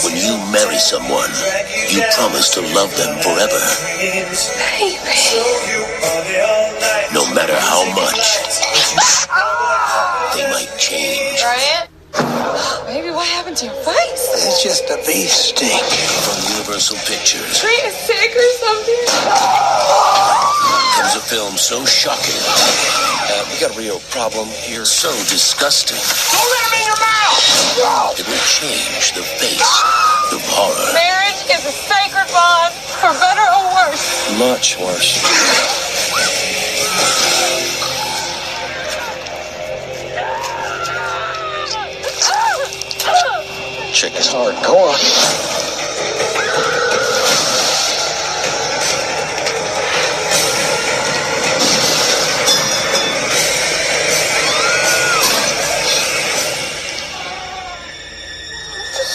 When you marry someone, you promise to love them forever. Baby. No matter how much they might change. Brian? Baby, what happened to your face? It's just a bee sting. From Universal Pictures Are you sick or something? comes a film so shocking. We got a real problem here. So disgusting. Don't let him in your mouth! It will change the face of horror. Marriage is a sacred bond, for better or worse. Much worse. Chick is hardcore.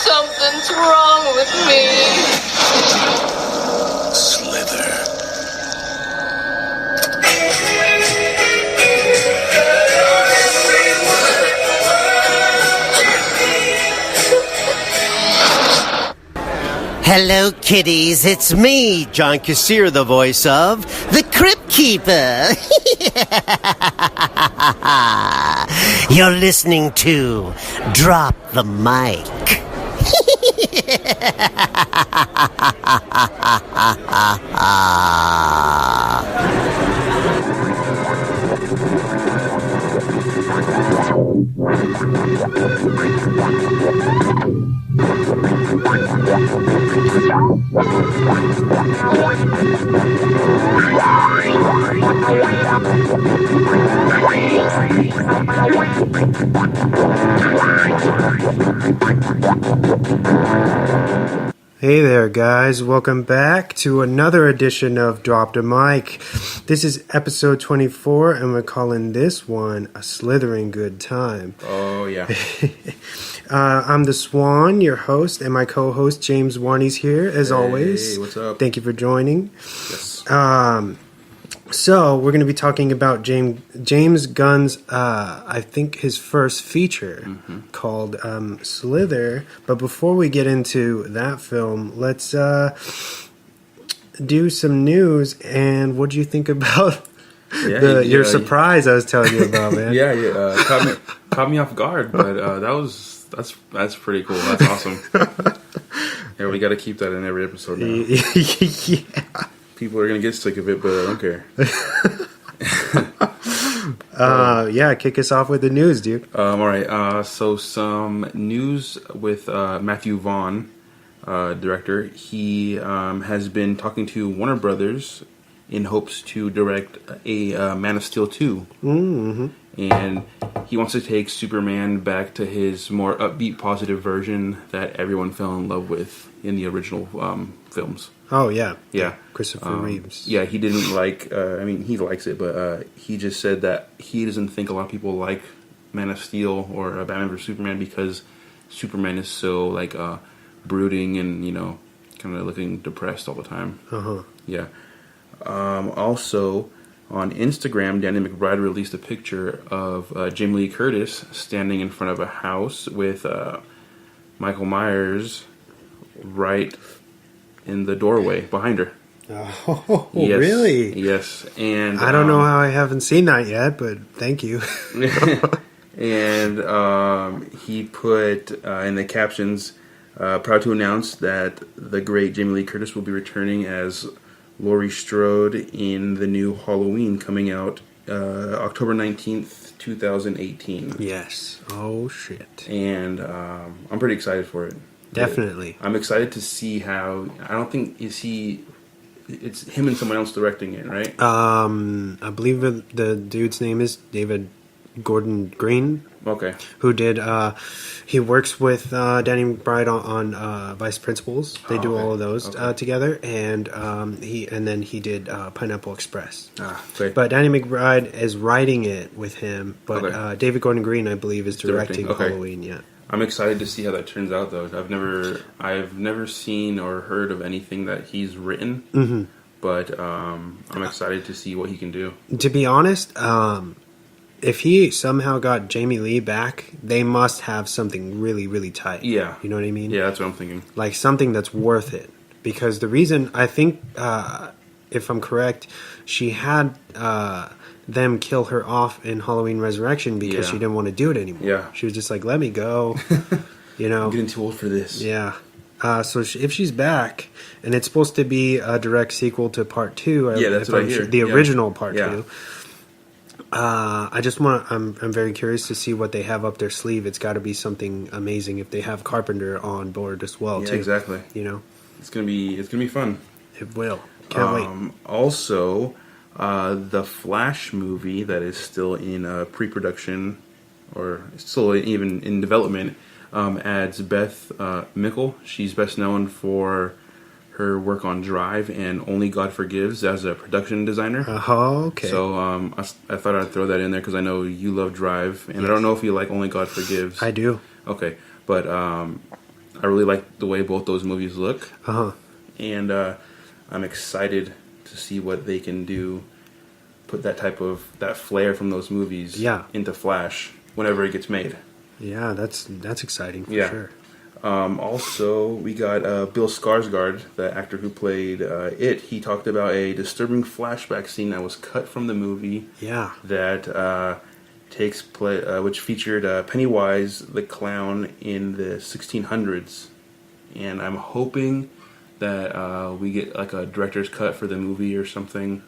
Something's wrong with me. Slither. Hello, kiddies. It's me, John Kassir, the voice of the Crypt Keeper. You're listening to Drop the Mic. Hey there, guys. Welcome back to another edition of Drop the Mic. This is episode 24, and we're calling this one a Slithering Good Time. Oh, yeah. I'm the Swann, your host, and my co-host, James Warnie's here, as always. Hey, what's up? Thank you for joining. Yes. So, we're going to be talking about James Gunn's, I think, his first feature called Slither. But before we get into that film, let's do some news. And what do you think about your surprise I was telling you about, man? Caught me off guard, but that's pretty cool. That's awesome. Yeah, we got to keep that in every episode now. Yeah. People are going to get sick of it, but I don't care. Kick us off with the news, dude. All right. So some news with Matthew Vaughn, director. He has been talking to Warner Brothers in hopes to direct a Man of Steel 2. Mm-hmm. And he wants to take Superman back to his more upbeat, positive version that everyone fell in love with in the original films. Oh, yeah. Yeah. Christopher Reeves. Yeah, he didn't like, he likes it, but he just said that he doesn't think a lot of people like Man of Steel or Batman vs. Superman because Superman is so, brooding and, kind of looking depressed all the time. Uh-huh. Yeah. Also, on Instagram, Danny McBride released a picture of Jamie Lee Curtis standing in front of a house with Michael Myers right in the doorway behind her. Oh, yes, really? Yes. And I don't know how I haven't seen that yet, but thank you. And he put in the captions, proud to announce that the great Jamie Lee Curtis will be returning as Laurie Strode in the new Halloween coming out October 19th, 2018. Yes. Oh, shit. And I'm pretty excited for it. Definitely. I'm excited to see how... I don't think... It's him and someone else directing it, right? I believe the dude's name is David Gordon Green. Okay. Who did... he works with Danny McBride on Vice Principals. They do all of those together. And then he did Pineapple Express. Okay. But Danny McBride is writing it with him. But David Gordon Green, I believe, is directing Halloween, yeah. I'm excited to see how that turns out, though. I've never seen or heard of anything that he's written, but I'm excited to see what he can do. To be honest, if he somehow got Jamie Lee back, they must have something really, really tight. Yeah. You know what I mean? Yeah, that's what I'm thinking. Like something that's worth it. Because the reason, I think, if I'm correct, she had them kill her off in Halloween Resurrection because she didn't want to do it anymore. Yeah. She was just like, let me go. You know? I'm getting too old for this. Yeah. So if she's back, and it's supposed to be a direct sequel to Part 2, that's what I hear. The original Part Yeah. 2. I'm very curious to see what they have up their sleeve. It's got to be something amazing if they have Carpenter on board as well, Yeah, too. exactly. You know? It's gonna be fun. It will. Can't wait. Also, the Flash movie that is still in pre-production, or still even in development, adds Beth Mickle. She's best known for her work on Drive and Only God Forgives as a production designer. Okay. So I thought I'd throw that in there because I know you love Drive, and I don't know if you like Only God Forgives. I do. Okay, but I really like the way both those movies look. And I'm excited to see what they can do. Put that flair from those movies into Flash whenever it gets made. Yeah, that's exciting for sure. Also, we got Bill Skarsgård, the actor who played It. He talked about a disturbing flashback scene that was cut from the movie. Yeah. That takes place, which featured Pennywise the clown in the 1600s, and I'm hoping that we get like a director's cut for the movie or something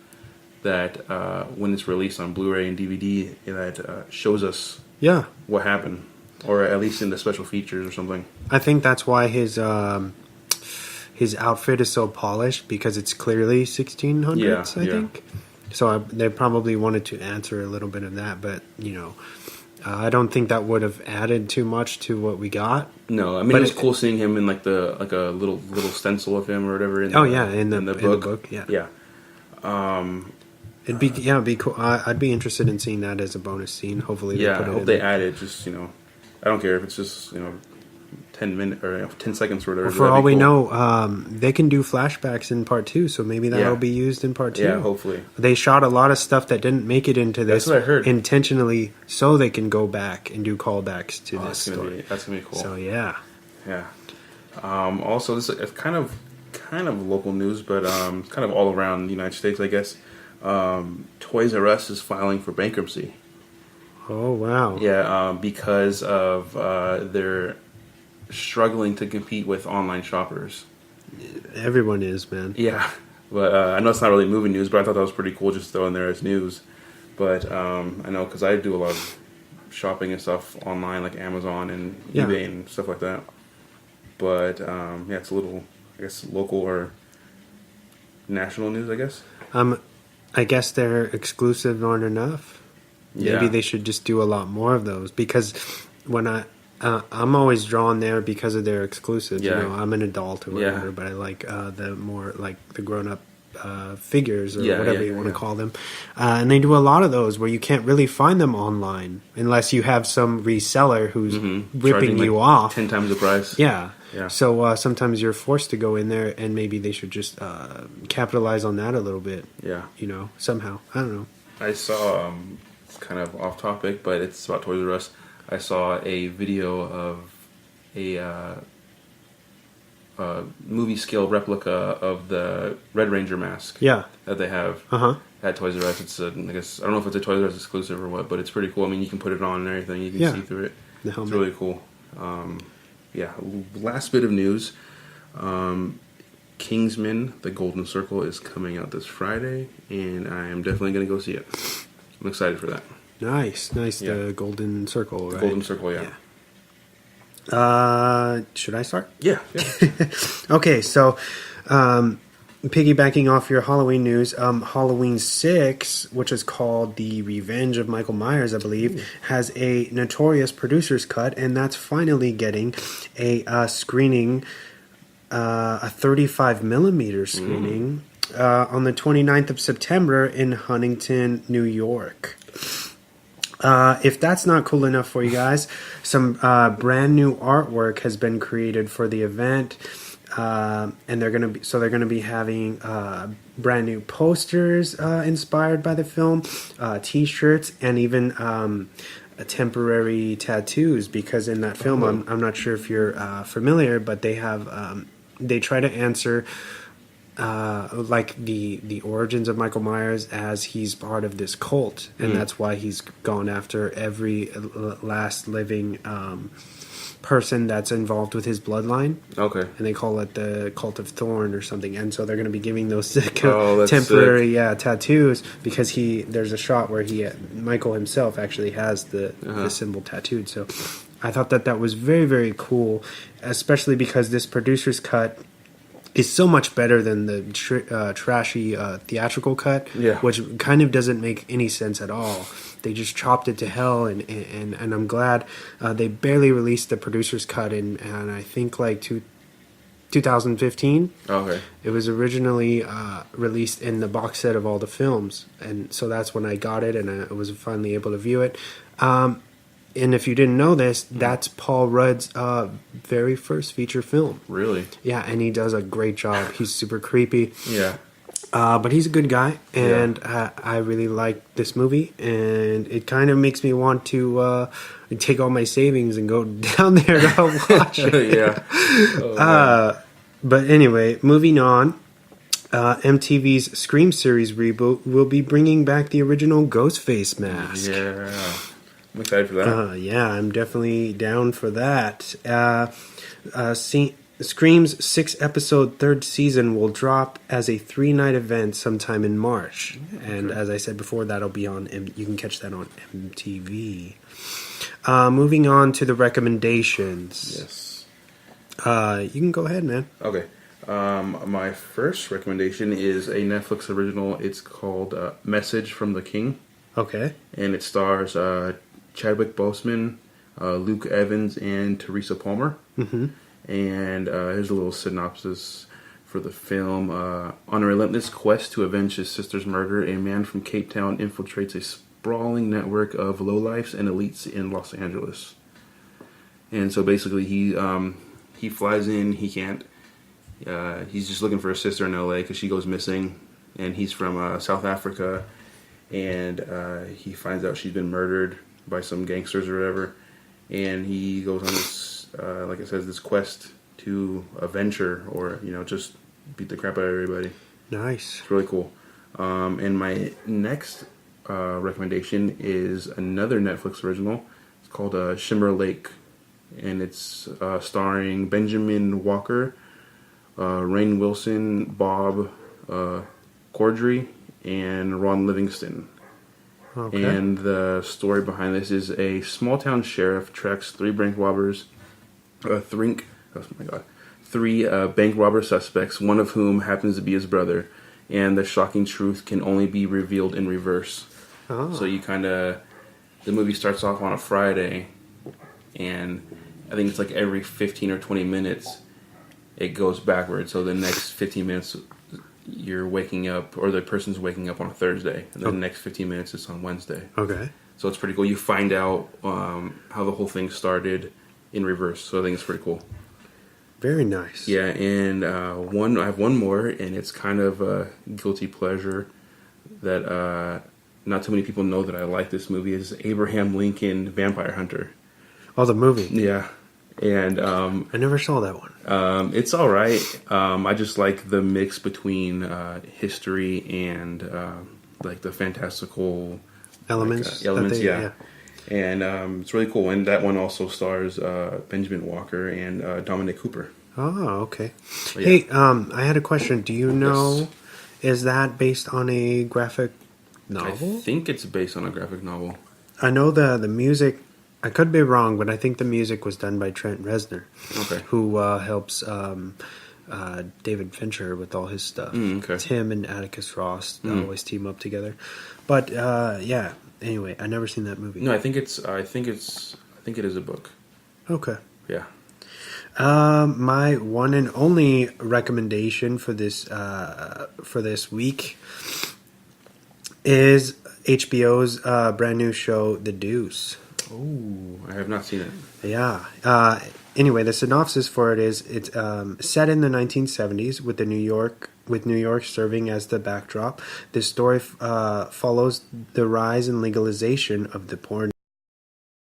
that when it's released on Blu-ray and DVD that shows us what happened, or at least in the special features or something. I think that's why his outfit is so polished, because it's clearly 1600s, I think. So they probably wanted to answer a little bit of that, but you know, I don't think that would have added too much to what we got. No, I mean, it was cool seeing him in like a little stencil of him or whatever. In the book. Yeah. It'd be cool. I'd be interested in seeing that as a bonus scene. Hopefully, I hope they add it. Just I don't care if it's just 10 minutes or 10 seconds or whatever. Well, for all we know, they can do flashbacks in Part 2, so maybe that'll be used in Part 2. Yeah, hopefully. They shot a lot of stuff that didn't make it into this. That's what I heard. Intentionally, so they can go back and do callbacks to this story. That's gonna be cool. So yeah. Also, this is kind of local news, but kind of all around the United States, I guess. Toys R Us is filing for bankruptcy. Oh wow! Yeah, because of their struggling to compete with online shoppers. Everyone is, man. Yeah, but I know it's not really movie news, but I thought that was pretty cool just throwing there as news. But I know because I do a lot of shopping and stuff online, like Amazon and eBay and stuff like that. But it's a little, I guess, local or national news, I guess. I guess their exclusives aren't enough. Maybe they should just do a lot more of those, because when I'm always drawn there because of their exclusives. Yeah. I'm an adult or whatever, but I like the more like the grown up figures or whatever you want to call them. And they do a lot of those where you can't really find them online unless you have some reseller who's ripping you off 10 times the price. Yeah. So sometimes you're forced to go in there, and maybe they should just capitalize on that a little bit. Yeah. Somehow. I don't know. I saw, it's kind of off topic, but it's about Toys R Us. I saw a video of a movie scale replica of the Red Ranger mask. That they have at Toys R Us. It's I guess I don't know if it's a Toys R Us exclusive or what, but it's pretty cool. I mean, you can put it on and everything. You can see through it. It's really cool. Last bit of news. Kingsman: The Golden Circle is coming out this Friday, and I am definitely going to go see it. I'm excited for that. Nice. The Golden Circle, right? Golden Circle, yeah. Should I start? Yeah. Okay, so piggybacking off your Halloween news, Halloween 6, which is called The Revenge of Michael Myers, I believe, has a notorious producer's cut, and that's finally getting a screening, a 35 millimeter screening on the 29th of September in Huntington, New York. If that's not cool enough for you guys, some brand new artwork has been created for the event, and they're gonna be having brand new posters inspired by the film, T-shirts, and even temporary tattoos. Because in that film, I'm not sure if you're familiar, but they have they try to answer like the origins of Michael Myers as he's part of this cult, and that's why he's gone after every last living person that's involved with his bloodline. Okay. And they call it the Cult of Thorn or something. And so they're going to be giving those temporary tattoos, because there's a shot where Michael himself actually has the symbol tattooed. So I thought that was very, very cool, especially because this producer's cut is so much better than the trashy theatrical cut, which kind of doesn't make any sense at all. They just chopped it to hell, and I'm glad they barely released the producer's cut in, and I think like 2015. Okay. It was originally released in the box set of all the films, and so that's when I got it, and I was finally able to view it. And if you didn't know this, that's Paul Rudd's very first feature film. Really? Yeah, and he does a great job. He's super creepy. Yeah. But he's a good guy, and I really like this movie, and it kind of makes me want to take all my savings and go down there to watch it. Yeah. Oh, but anyway, moving on. MTV's Scream series reboot will be bringing back the original Ghostface mask. Yeah. I'm excited for that. Yeah, I'm definitely down for that. Scream's 6-episode third season will drop as a 3-night event sometime in March. And as I said before, that'll be on, you can catch that on MTV. Moving on to the recommendations. Yes. You can go ahead, man. Okay. My first recommendation is a Netflix original. It's called Message from the King. Okay. And it stars Chadwick Boseman, Luke Evans, and Teresa Palmer. Mm-hmm. And here's a little synopsis for the film. On a relentless quest to avenge his sister's murder, a man from Cape Town infiltrates a sprawling network of lowlifes and elites in Los Angeles. And so basically he flies in, he can't, he's just looking for his sister in LA because she goes missing, and he's from South Africa, and he finds out she's been murdered by some gangsters or whatever, and he goes on this like it says, this quest to avenge her, or just beat the crap out of everybody. Nice. It's really cool. And my next recommendation is another Netflix original. It's called Shimmer Lake, and it's starring Benjamin Walker, Rainn Wilson, Bob Corddry, and Ron Livingston. Okay. And the story behind this is a small-town sheriff tracks three bank robbers, three bank robber suspects, one of whom happens to be his brother, and the shocking truth can only be revealed in reverse. Oh. So the movie starts off on a Friday, and I think it's like every 15 or 20 minutes it goes backwards. So the next 15 minutes you're waking up, or the person's waking up on a Thursday, and then the next 15 minutes it's on Wednesday. Okay. So it's pretty cool. You find out how the whole thing started in reverse. So I think it's pretty cool. Very nice. Yeah, and I have one more, and it's kind of a guilty pleasure that not too many people know that I like this movie. Is Abraham Lincoln Vampire Hunter. Oh, the movie. Yeah. And I never saw that one. It's all right. I just like the mix between history and like the fantastical elements. Yeah. And it's really cool. And that one also stars Benjamin Walker and Dominic Cooper. Oh, okay. Yeah. Hey, I had a question. Do you know, is that based on a graphic novel? I think it's based on a graphic novel. I know the music, I could be wrong, but I think the music was done by Trent Reznor, who helps David Fincher with all his stuff. It's him and Atticus Ross. They always team up together. But yeah, anyway, I never seen that movie. No, I think it is a book. Okay. Yeah. My one and only recommendation for this week is HBO's brand new show, The Deuce. Oh, I have not seen it. Yeah. Anyway, the synopsis for it is it's set in the 1970s with New York serving as the backdrop. This story follows the rise and legalization of the porn